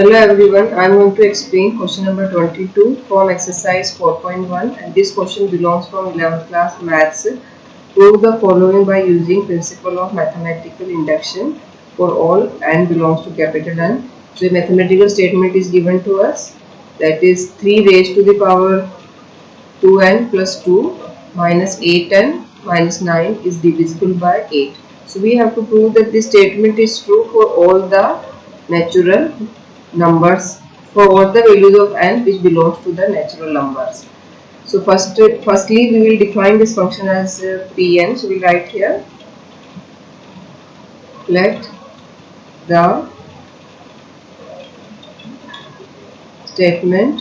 Hello everyone, I am going to explain question number 22 from exercise 4.1 and this question belongs from 11th class maths. Prove the following by using principle of mathematical induction for all n belongs to capital N. So a mathematical statement is given to us, that is 3 raised to the power 2n plus 2 minus 8n minus 9 is divisible by 8. So we have to prove that this statement is true for all the natural numbers, for all the values of n which belongs to the natural numbers. So firstly we will define this function as Pn. So we write here, let the statement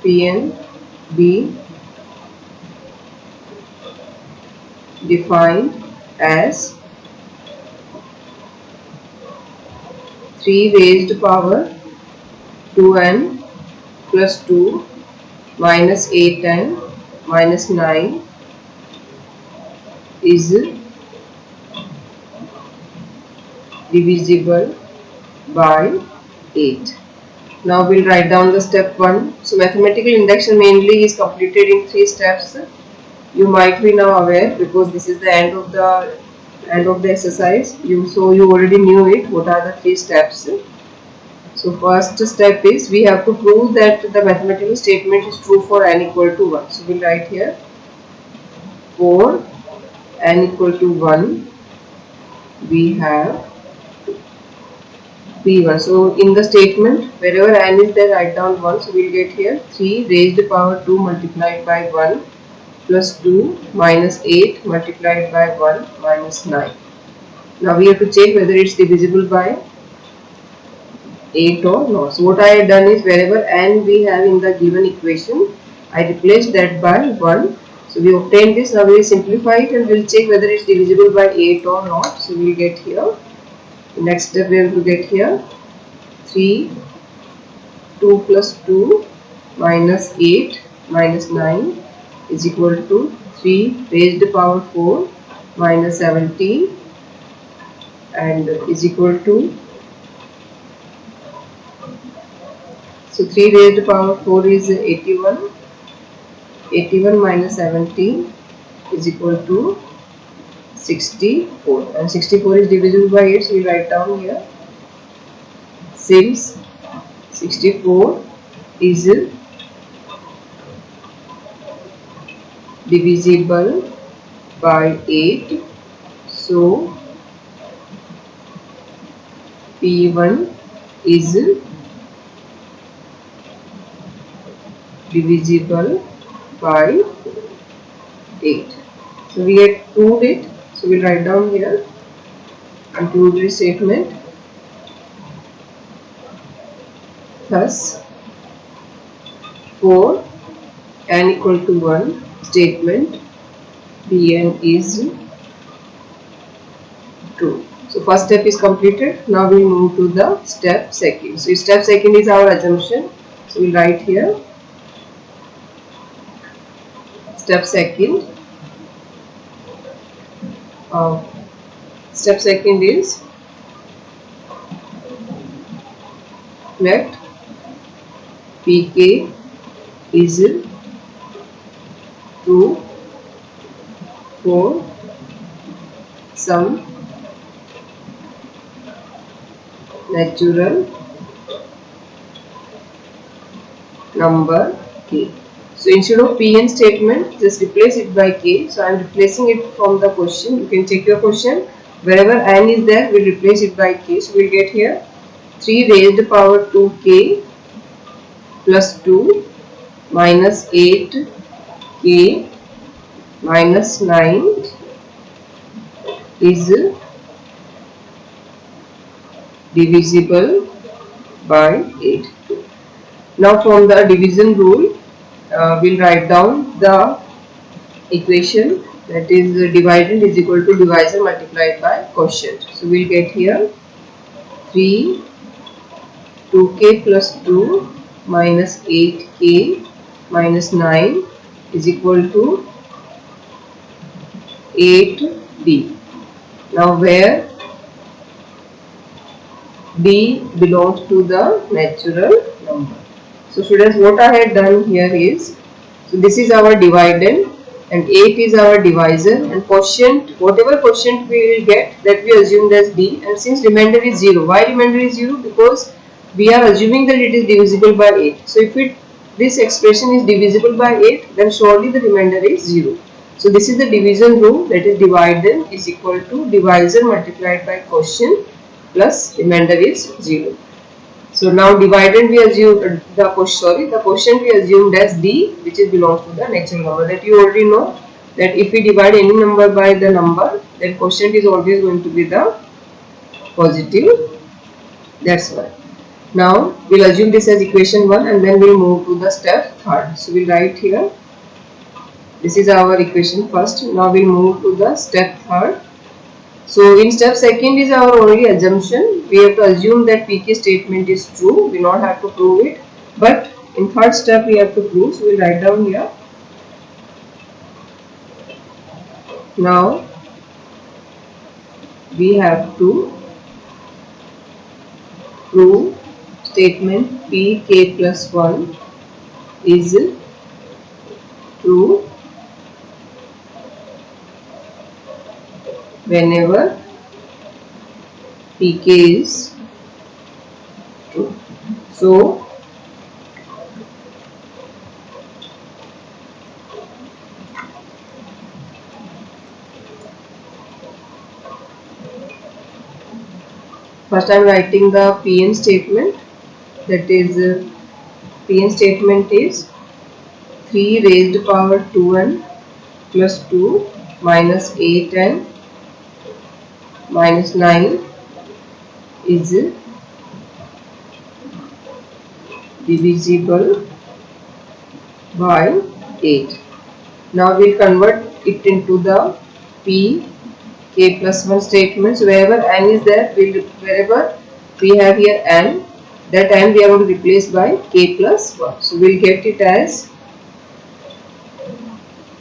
Pn be defined as 3 raised power 2n plus 2 minus 8n minus 9 is divisible by 8. Now we'll write down the step 1. So mathematical induction mainly is completed in 3 steps. You might be now aware because this is the end of the exercise. So you already knew it. What are the 3 steps? So first step is we have to prove that the mathematical statement is true for n equal to 1. So we'll write here, for n equal to 1 we have P1. So in the statement wherever n is there, write down 1. So we'll get here 3 raised to power 2 multiplied by 1 plus 2 minus 8 multiplied by 1 minus 9. Now we have to check whether it's divisible by 8 or not. So what I have done is, wherever n we have in the given equation, I replaced that by 1. So we obtain this. Now we will simplify it and we will check whether it's divisible by 8 or not. So we will get here, next step we have to get here 3, 2 plus 2 minus 8 minus 9 is equal to 3 raised to power 4 minus 17 and is equal to, so 3 raised to power 4 is 81, 81 minus 17 is equal to 64, and 64 is divisible by 8, so we write down here, since 64 is divisible by 8, so P1 is divisible by 8. So we had proved it. So we'll write down here conclusory statement. Thus, for n equal to 1 statement Pn is true. So first step is completed. Now we move to the step second. So step second is our assumption. So we'll write here, step second. Step second is, let Pk is true for some natural number k. So instead of Pn statement, just replace it by k. So I am replacing it from the question. You can check your question. Wherever n is there, we will replace it by k. So we will get here 3 raised to power 2k plus 2 minus 8k minus 9 is divisible by 8. Now from the division rule, we'll write down the equation, that is dividend is equal to divisor multiplied by quotient. So we'll get here 3 2k plus 2 minus 8k minus 9 is equal to 8b. Now where D belongs to the natural number. So students, what I had done here is, so this is our dividend and 8 is our divisor, and quotient, whatever quotient we will get, that we assumed as D, and since remainder is 0, why remainder is 0? Because we are assuming that it is divisible by 8. So if this expression is divisible by 8, then surely the remainder is 0. So this is the division rule, that is dividend is equal to divisor multiplied by quotient plus remainder is 0. So now dividend we assume the quotient we assumed as D, which is belongs to the natural number. That you already know that if we divide any number by the number, then quotient is always going to be the positive. That's why. Now we'll assume this as equation 1 and then we'll move to the step 3rd. So we'll write here. This is our equation first. Now we'll move to the step 3rd. So in step 2nd is our only assumption. We have to assume that PK statement is true. We not have to prove it. But in 3rd step we have to prove. So we'll write down here. Now we have to prove statement PK plus 1 is true whenever PK is true. So first I am writing the PN statement. That is PN statement is 3 raised to power 2n plus 2 minus 8n minus 9 is divisible by 8. Now we will convert it into the P K plus 1 statements. Wherever n is there, wherever we have here n, that n we are going to replace by K plus 1. So we will get it as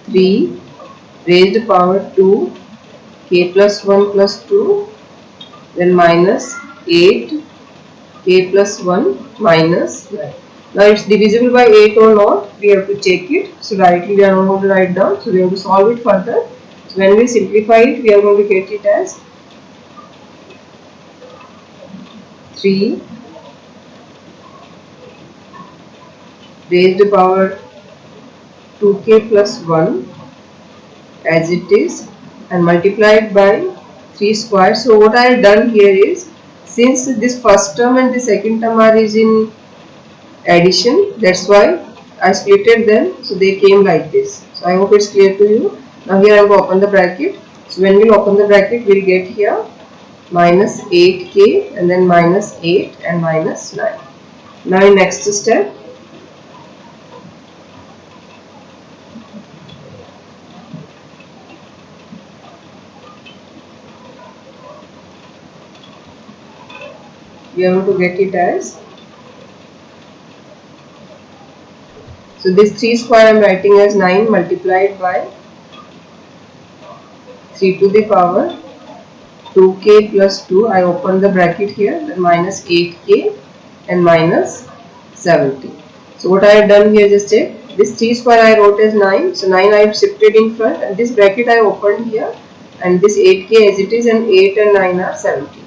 3 raised to power 2 K plus 1 plus 2, then minus 8 K plus 1 minus 9. Now it's divisible by 8 or not, we have to check it. So rightly we are not going to write down, so we have to solve it further. So when we simplify it, we are going to get it as 3 raised to power 2k plus 1 as it is and multiplied by 3 square. So what I have done here is, since this first term and the second term are is in addition, that's why I splitted them, so they came like this. So I hope it's clear to you. Now here I am going to open the bracket. So when we open the bracket, we will get here minus 8k and then minus 8 and minus 9. Now in next step, we are going to get it as, so this 3 square I am writing as 9 multiplied by 3 to the power 2k plus 2, I open the bracket here, then minus 8k and minus 70. So what I have done here, just check, this 3 square I wrote as 9, so 9 I have shifted in front and this bracket I opened here, and this 8k as it is and 8 and 9 are 70.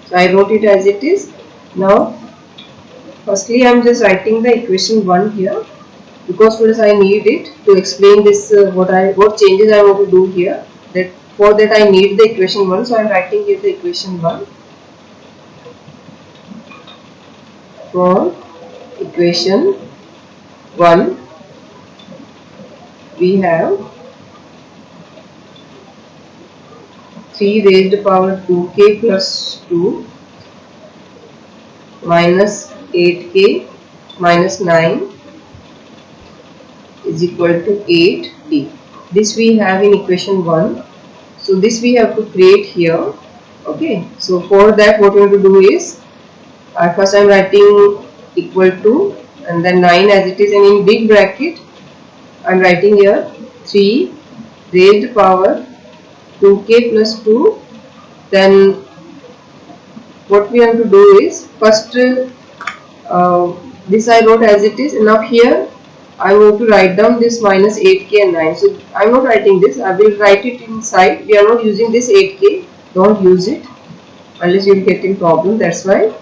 So I wrote it as it is. Now firstly I am just writing the equation 1 here, because students I need it to explain this what changes I want to do here. That for that I need the equation 1, so I am writing here the equation 1. For equation 1 we have 3 raised to power 2k plus 2 minus 8k minus 9 is equal to 8d. This we have in equation 1. So this we have to create here. Okay. So for that what we have to do is, first I am writing equal to and then 9 as it is, and in big bracket I am writing here 3 raised to power 2k plus 2, then what we have to do is first this I wrote as it is. Now here I want to write down this minus 8k and 9. So I am not writing this. I will write it inside. We are not using this 8k. Don't use it unless you will get in problem. That's why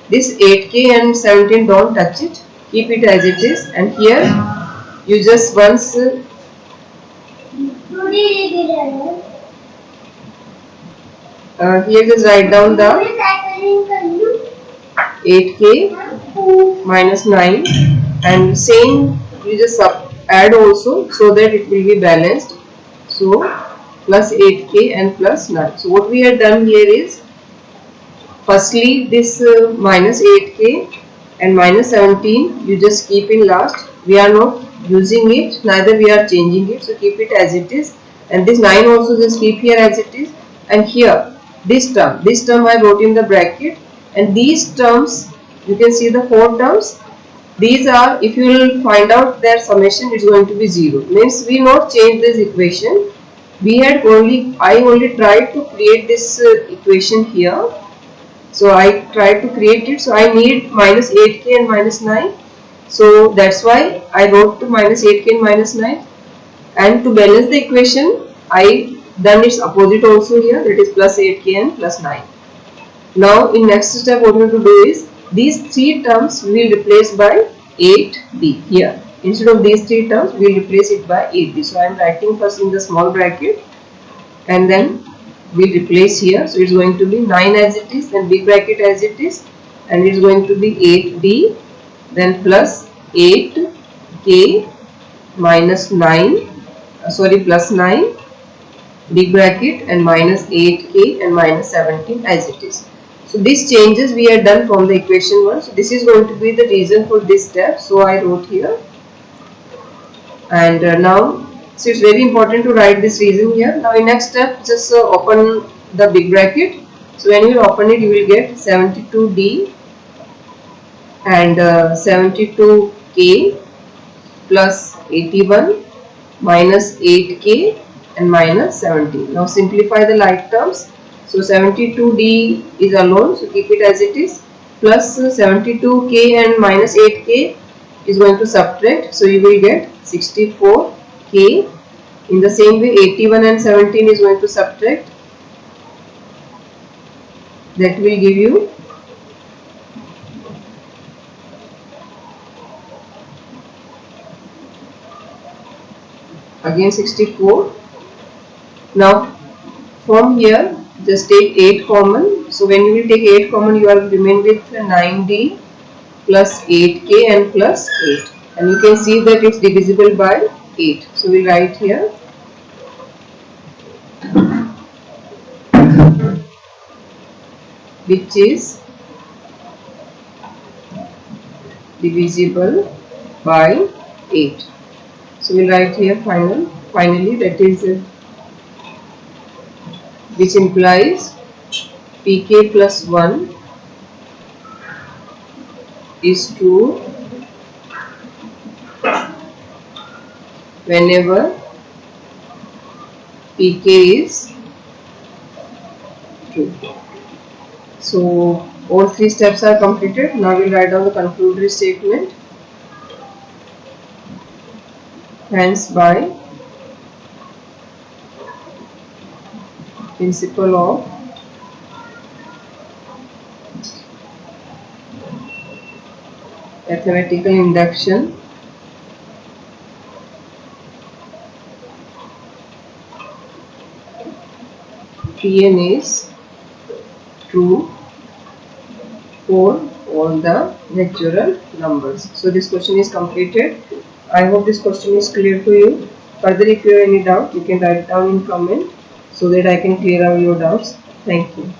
this 8k and 17 don't touch it. Keep it as it is. And here you just once here just write down the 8k minus 9 and same you just add also so that it will be balanced. So plus 8k and plus 9. So what we have done here is firstly this minus 8k and minus 17 you just keep in last. We are not using it, neither we are changing it, so keep it as it is. And this 9 also just keep here as it is. And here this term I wrote in the bracket, and these terms you can see the 4 terms. These are, if you will find out their summation, it's going to be 0. Means we not change this equation. I only tried to create this equation here. So I tried to create it. So I need minus 8k and minus 9. So that's why I wrote to minus 8k and minus 9. And to balance the equation, I done its opposite also here, that is plus 8k and plus 9. Now in next step what we have to do is these 3 terms we will replace by 8b here. Instead of these 3 terms we will replace it by 8b. So I am writing first in the small bracket and then we will replace here. So it is going to be 9 as it is, then big bracket as it is, and it is going to be 8b, then plus 8k minus 9, plus 9, big bracket, and minus 8k and minus 17 as it is. So these changes we had done from the equation 1. So this is going to be the reason for this step. So I wrote here. And now, so it's very important to write this reason here. Now in next step, just open the big bracket. So when you open it, you will get 72d and 72k plus 81 minus 8k and minus 17. Now simplify the like terms. So 72d is alone, so keep it as it is, plus 72k and minus 8k is going to subtract, so you will get 64k. In the same way 81 and 17 is going to subtract, that will give you again 64. Now from here just take 8 common. So when you will take 8 common, you will remain with 9d plus 8k and plus 8. And you can see that it's divisible by 8. So we write here which is divisible by 8. So we write here finally that is which implies pk plus 1 is true whenever pk is true. So all 3 steps are completed. Now we will write down the conclusory statement. Hence by principle of mathematical induction, Pn is true for all the natural numbers. So this question is completed. I hope this question is clear to you. Further, if you have any doubt, you can write it down in comment so that I can clear out your doubts. Thank you.